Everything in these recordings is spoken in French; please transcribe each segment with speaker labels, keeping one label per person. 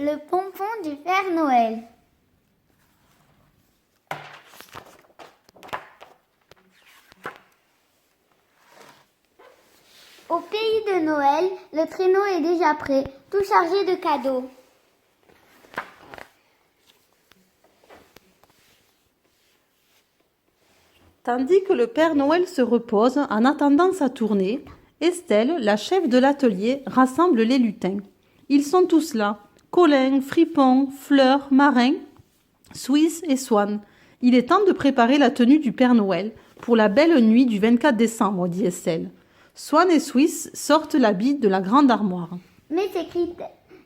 Speaker 1: Le pompon du Père Noël. Au pays de Noël, le traîneau est déjà prêt, tout chargé de cadeaux.
Speaker 2: Tandis que le Père Noël se repose en attendant sa tournée, Estelle, la chef de l'atelier, rassemble les lutins. Ils sont tous là, Colin, Fripon, Fleur, Marin, Swiss et Swan. Il est temps de préparer la tenue du Père Noël pour la belle nuit du 24 décembre, dit Estelle. Swan et Swiss sortent l'habit de la grande armoire.
Speaker 1: Mais s'écrie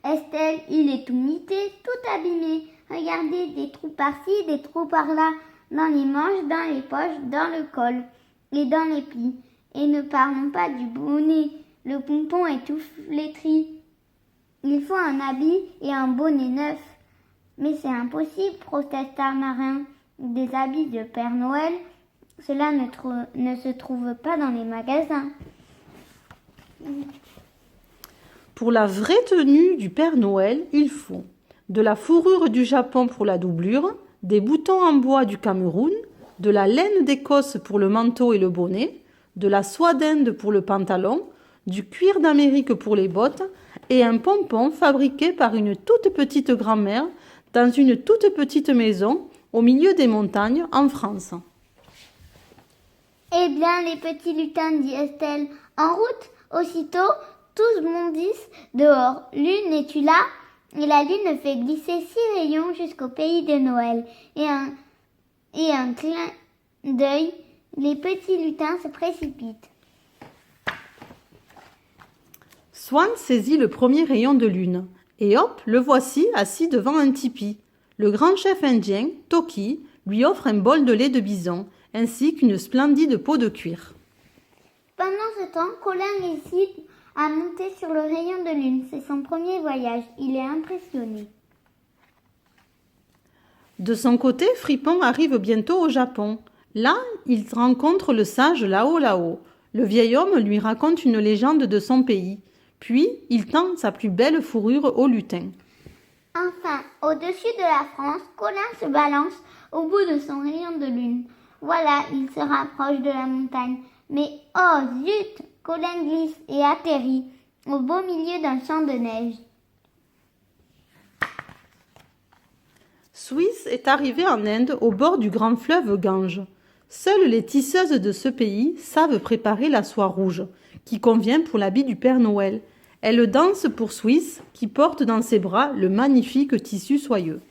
Speaker 1: Estelle, il est tout mité, tout abîmé. Regardez, des trous par-ci, des trous par-là, dans les manches, dans les poches, dans le col et dans les plis. Et ne parlons pas du bonnet, le pompon est tout flétri. Il faut un habit et un bonnet neuf. Mais c'est impossible, protesta Marin. Des habits de Père Noël, cela ne se trouve pas dans les magasins.
Speaker 2: Pour la vraie tenue du Père Noël, il faut de la fourrure du Japon pour la doublure, des boutons en bois du Cameroun, de la laine d'Écosse pour le manteau et le bonnet, de la soie d'Inde pour le pantalon, du cuir d'Amérique pour les bottes et un pompon fabriqué par une toute petite grand-mère dans une toute petite maison au milieu des montagnes en France.
Speaker 1: Eh bien, les petits lutins, dit Estelle, en route, aussitôt, tous bondissent dehors. Lune, es-tu là? Et la lune fait glisser 6 rayons jusqu'au pays de Noël. Et un clin d'œil, les petits lutins se précipitent.
Speaker 2: Swan saisit le premier rayon de lune, et hop, le voici assis devant un tipi. Le grand chef indien, Toki, lui offre un bol de lait de bison, ainsi qu'une splendide peau de cuir.
Speaker 1: Pendant ce temps, Colin décide à monter sur le rayon de lune. C'est son premier voyage. Il est impressionné.
Speaker 2: De son côté, Fripon arrive bientôt au Japon. Là, il rencontre le sage Lao Lao. Le vieil homme lui raconte une légende de son pays. Puis, il tend sa plus belle fourrure au lutin.
Speaker 1: Enfin, au-dessus de la France, Colin se balance au bout de son rayon de lune. Voilà, il se rapproche de la montagne. Mais oh zut, Colin glisse et atterrit au beau milieu d'un champ de neige.
Speaker 2: Swiss est arrivé en Inde au bord du grand fleuve Gange. Seules les tisseuses de ce pays savent préparer la soie rouge, qui convient pour l'habit du Père Noël. Elle danse pour Swiss, qui porte dans ses bras le magnifique tissu soyeux.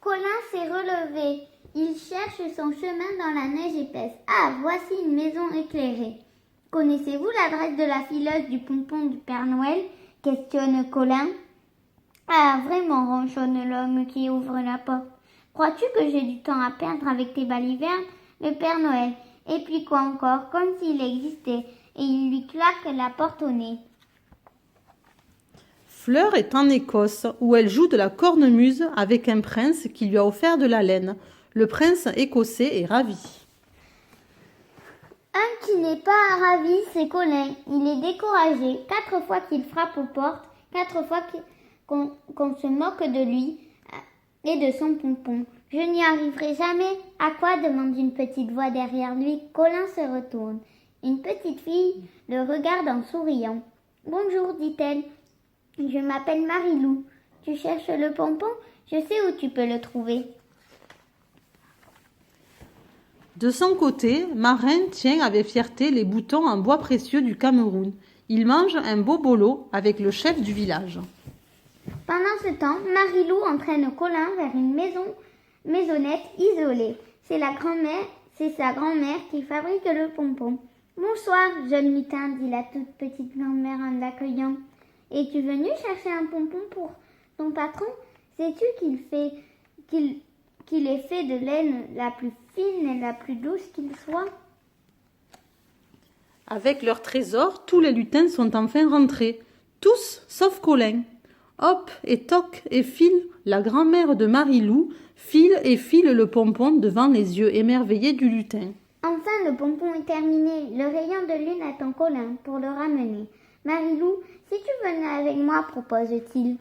Speaker 1: Colin s'est relevé. Il cherche son chemin dans la neige épaisse. Ah, voici une maison éclairée. Connaissez-vous l'adresse de la fileuse du pompon du Père Noël? Questionne Colin. Ah, vraiment, ronchonne l'homme qui ouvre la porte. Crois-tu que j'ai du temps à perdre avec tes balivernes? Le Père Noël. Et puis quoi encore? Comme s'il existait. Et il lui claque la porte au nez.
Speaker 2: Fleur est en Écosse, où elle joue de la cornemuse avec un prince qui lui a offert de la laine. Le prince écossais est ravi.
Speaker 1: Un qui n'est pas ravi, c'est Colin. Il est découragé. 4 fois qu'il frappe aux portes, 4 fois qu'on se moque de lui et de son pompon. Je n'y arriverai jamais. À quoi? Demande une petite voix derrière lui. Colin se retourne. Une petite fille le regarde en souriant. Bonjour, dit-elle. Je m'appelle Marilou. Tu cherches le pompon? Je sais où tu peux le trouver.
Speaker 2: De son côté, Marin tient avec fierté les boutons en bois précieux du Cameroun. Il mange un beau bolo avec le chef du village.
Speaker 1: Pendant ce temps, Marilou entraîne Colin vers une maisonnette isolée. C'est sa grand-mère qui fabrique le pompon. Bonsoir, jeune lutin, dit la toute petite grand-mère en l'accueillant. Es-tu venu chercher un pompon pour ton patron? Sais-tu qu'il est fait de laine la plus fine et la plus douce qu'il soit?
Speaker 2: Avec leur trésor, tous les lutins sont enfin rentrés. Tous, sauf Colin. Hop et toc et file, la grand-mère de Marilou file et file le pompon devant les yeux émerveillés du lutin.
Speaker 1: Enfin, le pompon est terminé. Le rayon de lune attend Colin pour le ramener. Marilou, si tu venais avec moi, propose-t-il.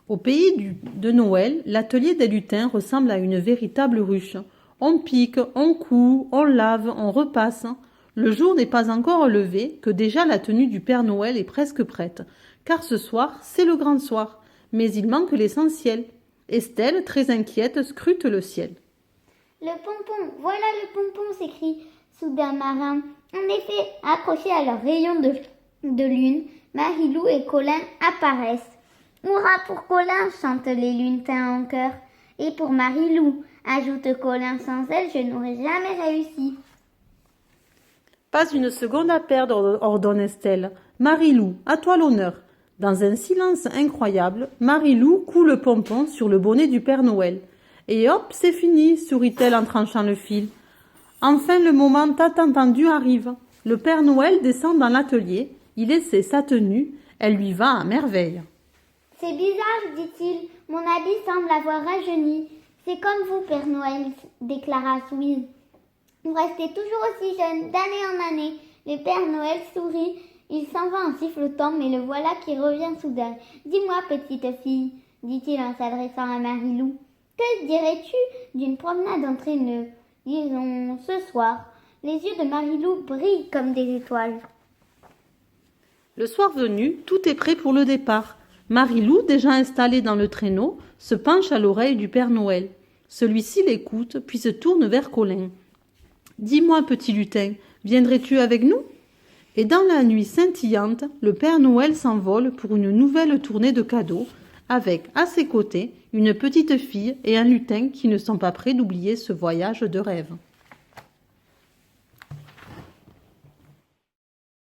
Speaker 2: Au pays de Noël, l'atelier des lutins ressemble à une véritable ruche. On pique, on coud, on lave, on repasse. Le jour n'est pas encore levé que déjà la tenue du Père Noël est presque prête, car ce soir, c'est le grand soir. Mais il manque l'essentiel. Estelle, très inquiète, scrute le ciel.
Speaker 1: Le pompon, voilà le pompon, s'écrie soudain Marin. En effet, accrochés à leur rayon de lune, Marilou et Colin apparaissent. Hurrah pour Colin, chantent les lutins en chœur. Et pour Marilou, ajoute Colin, sans elle, je n'aurais jamais réussi.
Speaker 2: Pas une seconde à perdre, ordonne Estelle. Marilou, à toi l'honneur. Dans un silence incroyable, Marilou coud le pompon sur le bonnet du Père Noël. Et hop, c'est fini, sourit-elle en tranchant le fil. Enfin, le moment tant attendu arrive. Le Père Noël descend dans l'atelier. Il essaie sa tenue. Elle lui va à merveille.
Speaker 1: C'est bizarre, dit-il. Mon habit semble avoir rajeuni. C'est comme vous, Père Noël, déclara Louise. Vous restez toujours aussi jeune, d'année en année. Le Père Noël sourit. Il s'en va en sifflotant, mais le voilà qui revient soudain. Dis-moi, petite fille, dit-il en s'adressant à Marilou, que dirais-tu d'une promenade entre nous, disons, ce soir? Les yeux de Marilou brillent comme des étoiles.
Speaker 2: Le soir venu, tout est prêt pour le départ. Marilou, déjà installée dans le traîneau, se penche à l'oreille du Père Noël. Celui-ci l'écoute, puis se tourne vers Colin. « Dis-moi, petit lutin, viendrais-tu avec nous ?» Et dans la nuit scintillante, le Père Noël s'envole pour une nouvelle tournée de cadeaux, avec, à ses côtés, une petite fille et un lutin qui ne sont pas prêts d'oublier ce voyage de rêve.